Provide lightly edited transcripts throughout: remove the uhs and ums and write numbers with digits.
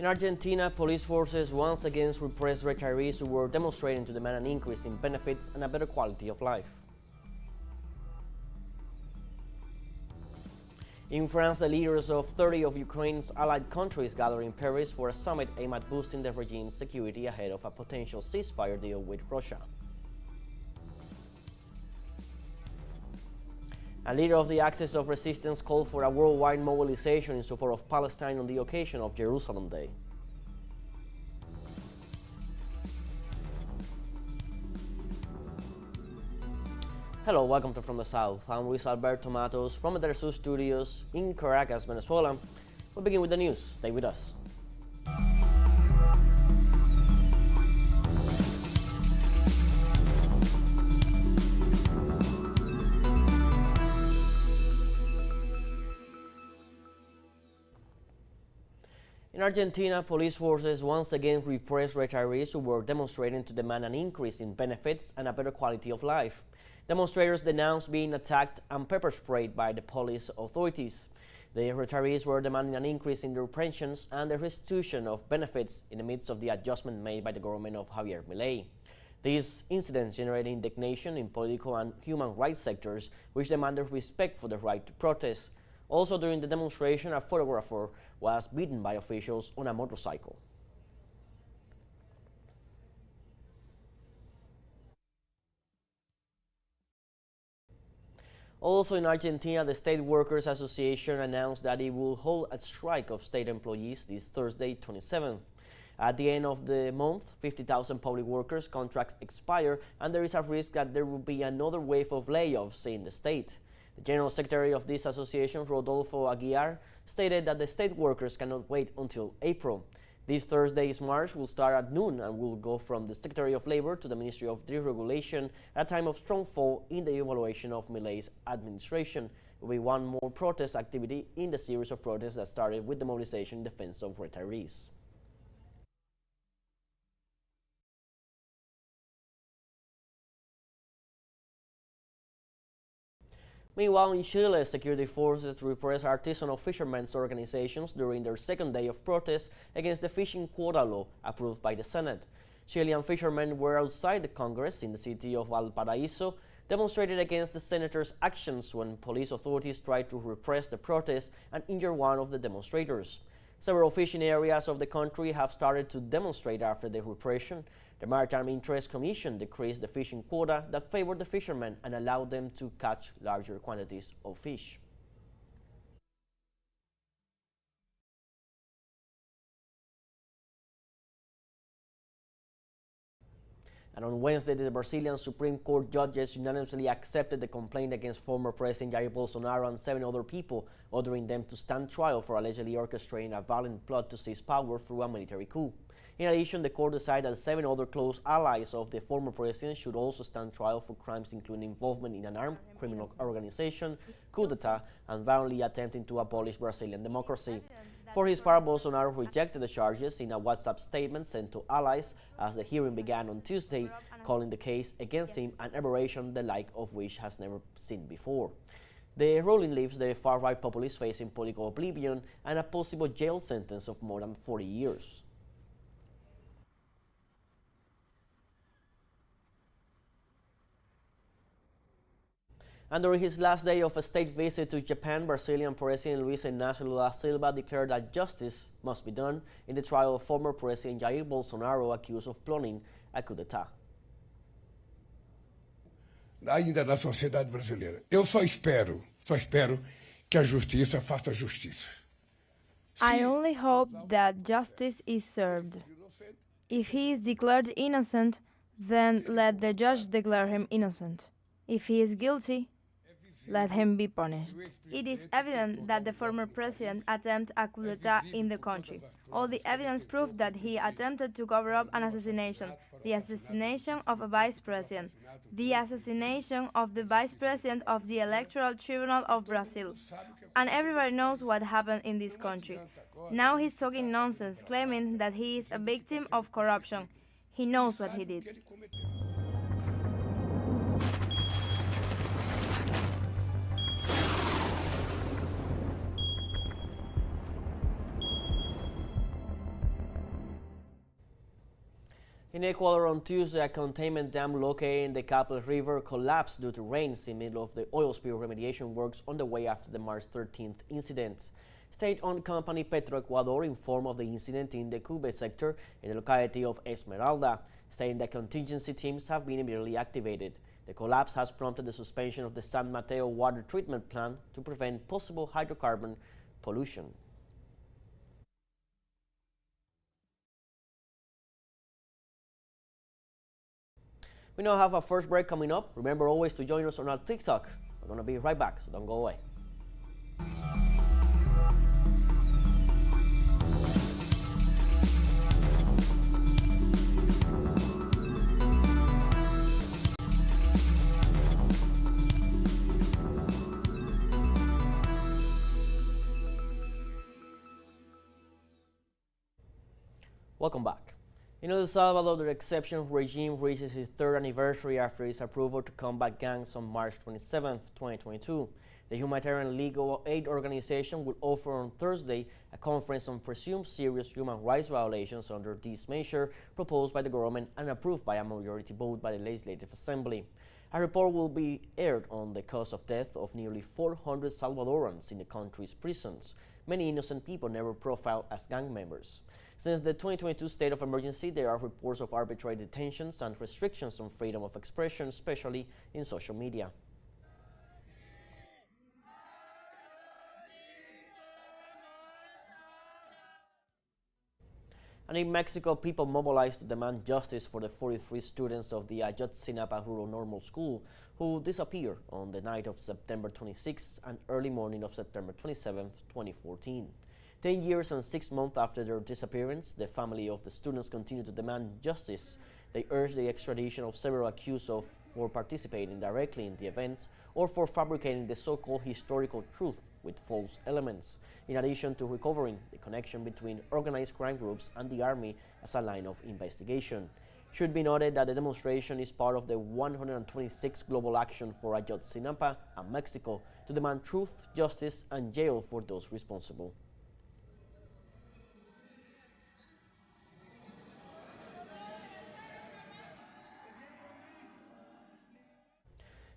In Argentina, police forces once again repressed retirees who were demonstrating to demand an increase in benefits and a better quality of life. In France, the leaders of 30 of Ukraine's allied countries gathered in Paris for a summit aimed at boosting the regime's security ahead of a potential ceasefire deal with Russia. A leader of the Axis of Resistance called for a worldwide mobilization in support of Palestine on the occasion of Jerusalem Day. Hello, welcome to From the South. I'm Luis Alberto Matos from the teleSUR studios in Caracas, Venezuela. We'll begin with the news. Stay with us. In Argentina, police forces once again repressed retirees who were demonstrating to demand an increase in benefits and a better quality of life. Demonstrators denounced being attacked and pepper sprayed by the police authorities. The retirees were demanding an increase in their pensions and the restitution of benefits in the midst of the adjustment made by the government of Javier Milei. These incidents generated indignation in political and human rights sectors, which demanded respect for the right to protest. Also during the demonstration, a photographer was beaten by officials on a motorcycle. Also in Argentina, the State Workers Association announced that it will hold a strike of state employees this Thursday, 27th. At the end of the month, 50,000 public workers' contracts expire, and there is a risk that there will be another wave of layoffs in the state. The General Secretary of this association, Rodolfo Aguiar, stated that the state workers cannot wait until April. This Thursday's march will start at noon and will go from the Secretary of Labor to the Ministry of Deregulation at a time of strong fall in the evaluation of Milei's administration. It will be one more protest activity in the series of protests that started with the mobilization in defense of retirees. Meanwhile, in Chile, security forces repressed artisanal fishermen's organizations during their second day of protest against the fishing quota law approved by the Senate. Chilean fishermen were outside the Congress in the city of Valparaiso, demonstrated against the senator's actions when police authorities tried to repress the protest and injure one of the demonstrators. Several fishing areas of the country have started to demonstrate after the repression. The Maritime Interest Commission decreased the fishing quota that favored the fishermen and allowed them to catch larger quantities of fish. And on Wednesday, the Brazilian Supreme Court judges unanimously accepted the complaint against former President Jair Bolsonaro and 7 other people, ordering them to stand trial for allegedly orchestrating a violent plot to seize power through a military coup. In addition, the court decided that 7 other close allies of the former president should also stand trial for crimes including involvement in an armed criminal organization, coup d'etat, and violently attempting to abolish Brazilian democracy. For his part, Bolsonaro rejected the charges in a WhatsApp statement sent to allies as the hearing began on Tuesday, calling the case against him an aberration the like of which has never seen before. The ruling leaves the far-right populist facing political oblivion and a possible jail sentence of more than 40 years. And during his last day of a state visit to Japan, Brazilian President Luiz Inácio Lula da Silva declared that justice must be done in the trial of former President Jair Bolsonaro accused of plotting a coup d'etat. Ainda na sociedade brasileira. Eu só espero que a justiça faça justiça. I only hope that justice is served. If he is declared innocent, then let the judge declare him innocent. If he is guilty, let him be punished. It is evident that the former president attempted a coup d'etat in the country. All the evidence proves that he attempted to cover up an assassination, the assassination of a vice president, the assassination of the vice president of the Electoral Tribunal of Brazil. And everybody knows what happened in this country. Now he's talking nonsense, claiming that he is a victim of corruption. He knows what he did. In Ecuador on Tuesday, a containment dam located in the Capel River collapsed due to rains in the middle of the oil spill remediation works on the way after the March 13th incident. State-owned company Petroecuador informed of the incident in the Cube sector in the locality of Esmeralda, stating that contingency teams have been immediately activated. The collapse has prompted the suspension of the San Mateo water treatment plant to prevent possible hydrocarbon pollution. We now have a first break coming up. Remember always to join us on our TikTok. We're going to be right back, so don't go away. Welcome back. In El Salvador, the exception regime reaches its third anniversary after its approval to combat gangs on March 27, 2022. The humanitarian legal aid organization will offer on Thursday a conference on presumed serious human rights violations under this measure proposed by the government and approved by a majority vote by the Legislative Assembly. A report will be aired on the cause of death of nearly 400 Salvadorans in the country's prisons, many innocent people never profiled as gang members. Since the 2022 state of emergency, there are reports of arbitrary detentions and restrictions on freedom of expression, especially in social media. And in Mexico, people mobilized to demand justice for the 43 students of the Ayotzinapa Rural Normal School who disappeared on the night of September 26 and early morning of September 27, 2014. 10 years and 6 months after their disappearance, the family of the students continue to demand justice. They urge the extradition of several accused of for participating directly in the events or for fabricating the so-called historical truth with false elements, in addition to recovering the connection between organized crime groups and the army as a line of investigation. It should be noted that the demonstration is part of the 126th Global Action for Ayotzinapa and Mexico to demand truth, justice, and jail for those responsible.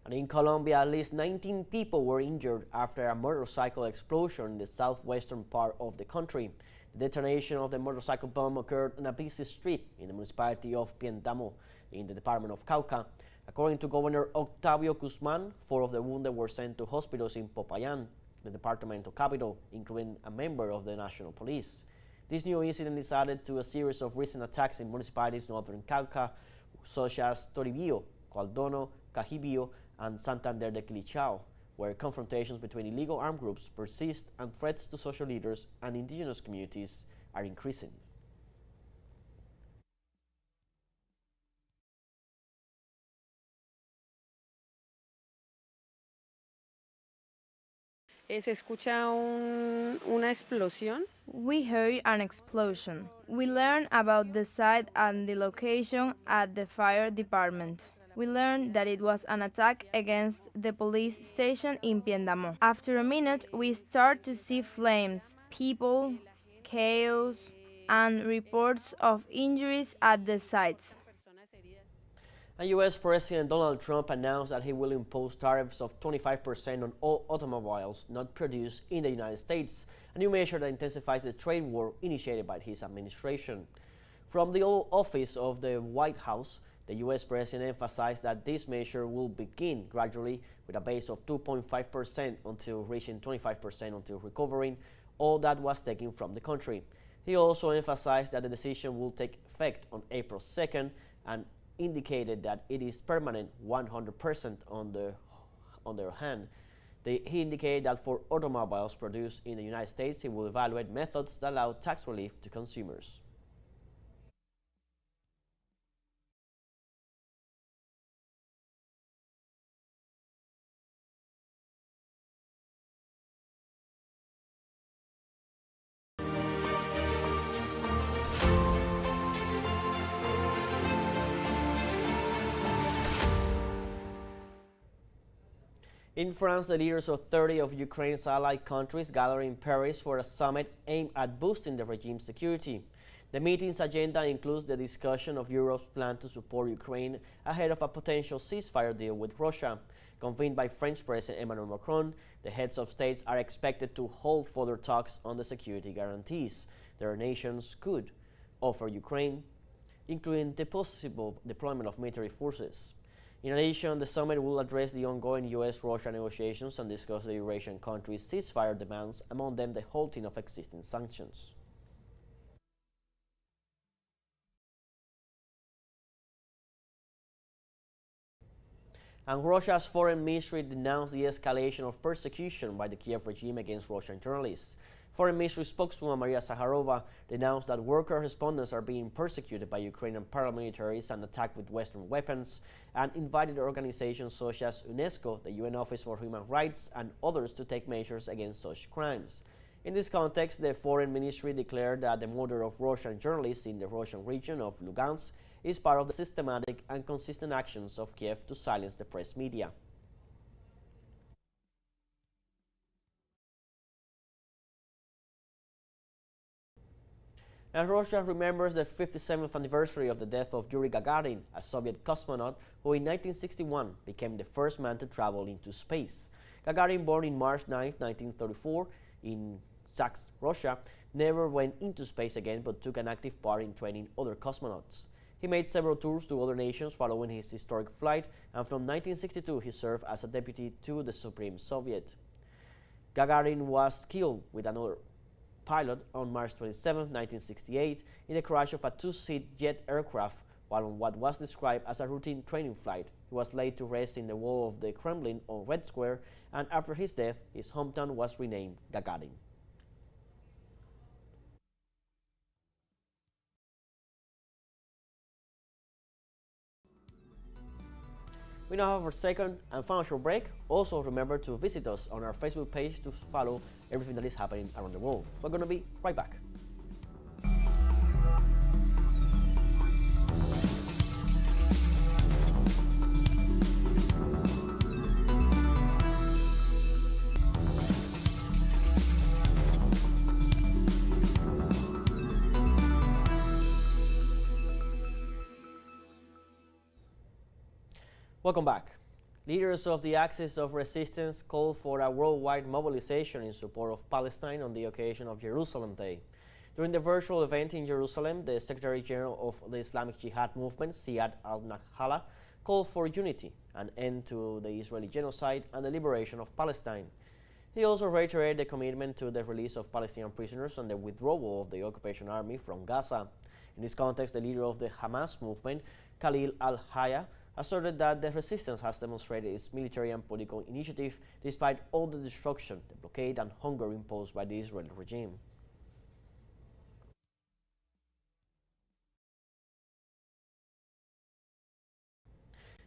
And in Colombia, at least 19 people were injured after a motorcycle explosion in the southwestern part of the country. The detonation of the motorcycle bomb occurred on a busy street in the municipality of Piendamo in the department of Cauca. According to Governor Octavio Guzman, 4 of the wounded were sent to hospitals in Popayán, the departmental capital, including a member of the National Police. This new incident is added to a series of recent attacks in municipalities northern Cauca, such as Toribio, Cualdono, Cajibio, and Santander de Quilichao, where confrontations between illegal armed groups persist and threats to social leaders and indigenous communities are increasing. Se escucha una explosión. We heard an explosion. We learned about the site and the location at the fire department. We learned that it was an attack against the police station in Piendamo. After a minute, we start to see flames, people, chaos, and reports of injuries at the sites. And U.S. President Donald Trump announced that he will impose tariffs of 25% on all automobiles not produced in the United States, a new measure that intensifies the trade war initiated by his administration. From the office of the White House, the U.S. President emphasized that this measure will begin gradually with a base of 2.5% until reaching 25% until recovering all that was taken from the country. He also emphasized that the decision will take effect on April 2nd and indicated that it is permanent 100% on their hand. He indicated that for automobiles produced in the United States, he will evaluate methods that allow tax relief to consumers. In France, the leaders of 30 of Ukraine's allied countries gathered in Paris for a summit aimed at boosting the regime's security. The meeting's agenda includes the discussion of Europe's plan to support Ukraine ahead of a potential ceasefire deal with Russia. Convened by French President Emmanuel Macron, the heads of states are expected to hold further talks on the security guarantees their nations could offer Ukraine, including the possible deployment of military forces. In addition, the summit will address the ongoing U.S.-Russia negotiations and discuss the Eurasian countries' ceasefire demands, among them the halting of existing sanctions. And Russia's foreign ministry denounced the escalation of persecution by the Kiev regime against Russian journalists. Foreign ministry spokeswoman Maria Zakharova denounced that worker respondents are being persecuted by Ukrainian paramilitaries and attacked with Western weapons, and invited organizations such as UNESCO, the UN Office for Human Rights, and others to take measures against such crimes. In this context, the foreign ministry declared that the murder of Russian journalists in the Russian region of Lugansk is part of the systematic and consistent actions of Kiev to silence the press media. And Russia remembers the 57th anniversary of the death of Yuri Gagarin, a Soviet cosmonaut who in 1961 became the first man to travel into space. Gagarin, born in March 9, 1934, in Zaksk, Russia, never went into space again but took an active part in training other cosmonauts. He made several tours to other nations following his historic flight, and from 1962 he served as a deputy to the Supreme Soviet. Gagarin was killed with another pilot on March 27, 1968, in a crash of a two-seat jet aircraft while on what was described as a routine training flight. He was laid to rest in the wall of the Kremlin on Red Square, and after his death, his hometown was renamed Gagarin. We now have our second and final short break. Also, remember to visit us on our Facebook page to follow everything that is happening around the world. We're going to be right back. Welcome back. Leaders of the Axis of Resistance called for a worldwide mobilization in support of Palestine on the occasion of Jerusalem Day. During the virtual event in Jerusalem, the Secretary General of the Islamic Jihad movement, Ziad al-Nakhala, called for unity, an end to the Israeli genocide, and the liberation of Palestine. He also reiterated the commitment to the release of Palestinian prisoners and the withdrawal of the occupation army from Gaza. In this context, the leader of the Hamas movement, Khalil al-Hayya, asserted that the resistance has demonstrated its military and political initiative despite all the destruction, the blockade, and hunger imposed by the Israeli regime.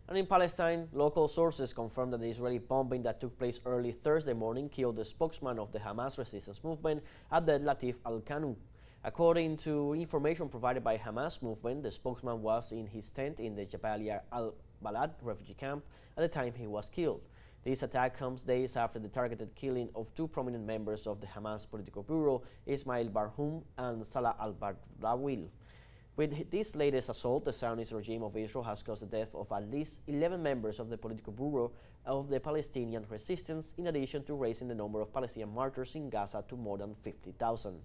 And in Palestine, local sources confirmed that the Israeli bombing that took place early Thursday morning killed the spokesman of the Hamas resistance movement, Abdel Latif al-Qanu. According to information provided by Hamas movement, the spokesman was in his tent in the Jabalia al-Balad refugee camp at the time he was killed. This attack comes days after the targeted killing of two prominent members of the Hamas political bureau, Ismail Barhoum and Salah al-Bardawil. With this latest assault, the Zionist regime of Israel has caused the death of at least 11 members of the political bureau of the Palestinian resistance, in addition to raising the number of Palestinian martyrs in Gaza to more than 50,000.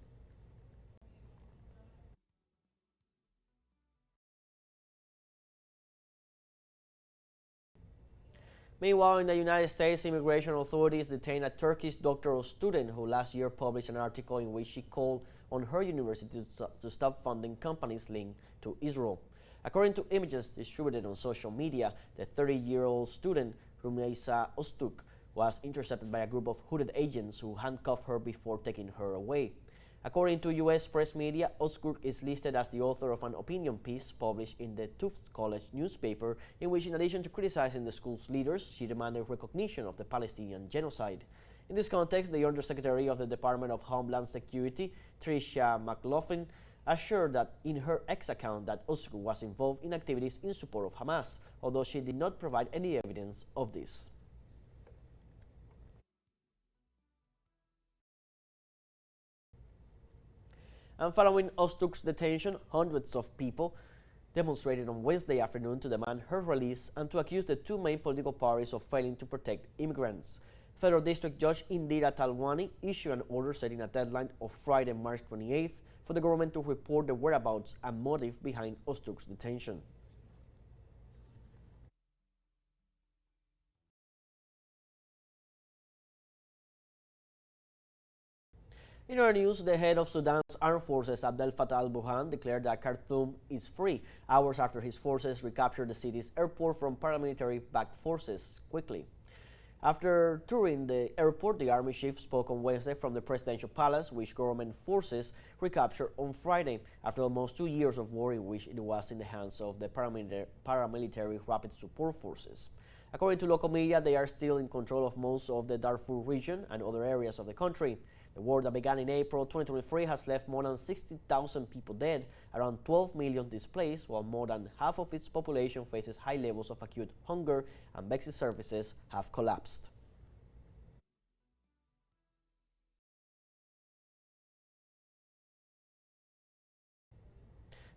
Meanwhile, in the United States, immigration authorities detained a Turkish doctoral student who last year published an article in which she called on her university to stop funding companies linked to Israel. According to images distributed on social media, the 30-year-old student, Rumeisa Ostuk, was intercepted by a group of hooded agents who handcuffed her before taking her away. According to U.S. press media, Oskur is listed as the author of an opinion piece published in the Tufts College newspaper, in which, in addition to criticizing the school's leaders, she demanded recognition of the Palestinian genocide. In this context, the Undersecretary of the Department of Homeland Security, Tricia McLaughlin, assured that in her X account that Oskur was involved in activities in support of Hamas, although she did not provide any evidence of this. And following Ostuk's detention, hundreds of people demonstrated on Wednesday afternoon to demand her release and to accuse the two main political parties of failing to protect immigrants. Federal District Judge Indira Talwani issued an order setting a deadline of Friday, March 28th for the government to report the whereabouts and motive behind Ostuk's detention. In other news, the head of Sudan's armed forces, Abdel Fattah al-Burhan, declared that Khartoum is free hours after his forces recaptured the city's airport from paramilitary-backed forces quickly. After touring the airport, the army chief spoke on Wednesday from the presidential palace, which government forces recaptured on Friday, after almost 2 years of war in which it was in the hands of the paramilitary rapid support forces. According to local media, they are still in control of most of the Darfur region and other areas of the country. The war that began in April 2023 has left more than 60,000 people dead, around 12 million displaced, while more than half of its population faces high levels of acute hunger and basic services have collapsed.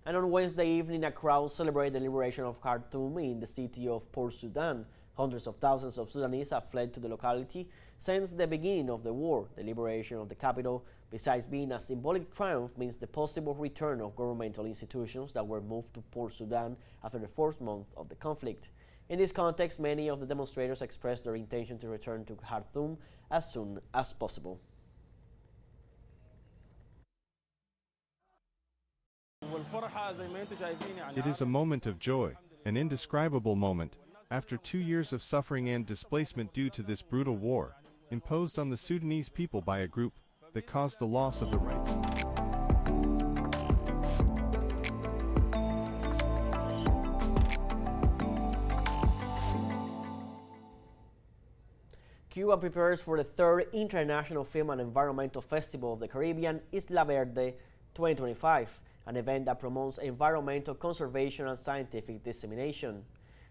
And on Wednesday evening, a crowd celebrated the liberation of Khartoum in the city of Port Sudan. Hundreds of thousands of Sudanese have fled to the locality since the beginning of the war. The liberation of the capital, besides being a symbolic triumph, means the possible return of governmental institutions that were moved to Port Sudan after the first month of the conflict. In this context, many of the demonstrators expressed their intention to return to Khartoum as soon as possible. It is a moment of joy, an indescribable moment, after 2 years of suffering and displacement due to this brutal war, imposed on the Sudanese people by a group that caused the loss of the rights. Cuba prepares for the third International Film and Environmental Festival of the Caribbean, Isla Verde 2025, an event that promotes environmental conservation and scientific dissemination.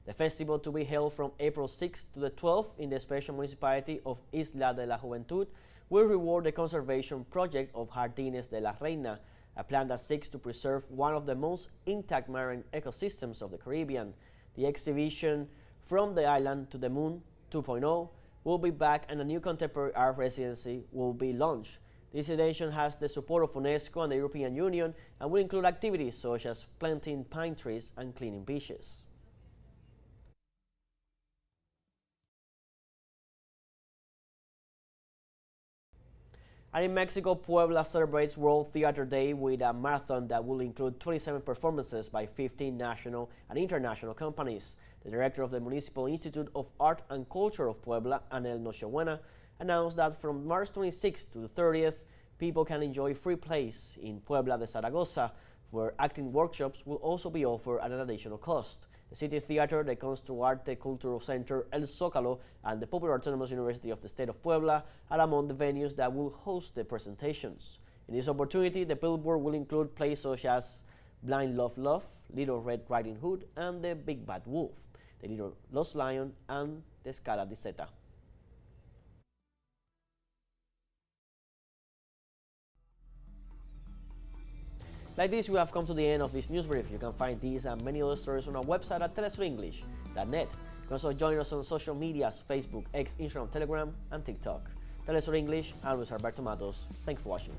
The festival, to be held from April 6th to the 12th in the special municipality of Isla de la Juventud, will reward the conservation project of Jardines de la Reina, a plan that seeks to preserve one of the most intact marine ecosystems of the Caribbean. The exhibition From the Island to the Moon 2.0 will be back, and a new contemporary art residency will be launched. This edition has the support of UNESCO and the European Union and will include activities such as planting pine trees and cleaning beaches. And in Mexico, Puebla celebrates World Theater Day with a marathon that will include 27 performances by 15 national and international companies. The director of the Municipal Institute of Art and Culture of Puebla, Anel Nochebuena, announced that from March 26th to the 30th, people can enjoy free plays in Puebla de Zaragoza, where acting workshops will also be offered at an additional cost. The City Theater, the Construarte Cultural Center, El Zócalo, and the Popular Autonomous University of the State of Puebla are among the venues that will host the presentations. In this opportunity, the billboard will include plays such as Blind Love Love, Little Red Riding Hood, and The Big Bad Wolf, The Little Lost Lion, and The Scala di Seta. Like this, we have come to the end of this news brief. You can find these and many other stories on our website at telesurenglish.net. You can also join us on social medias, Facebook, X, Instagram, Telegram, and TikTok. Telesur English, I'm Luis Alberto Matos. Thanks for watching.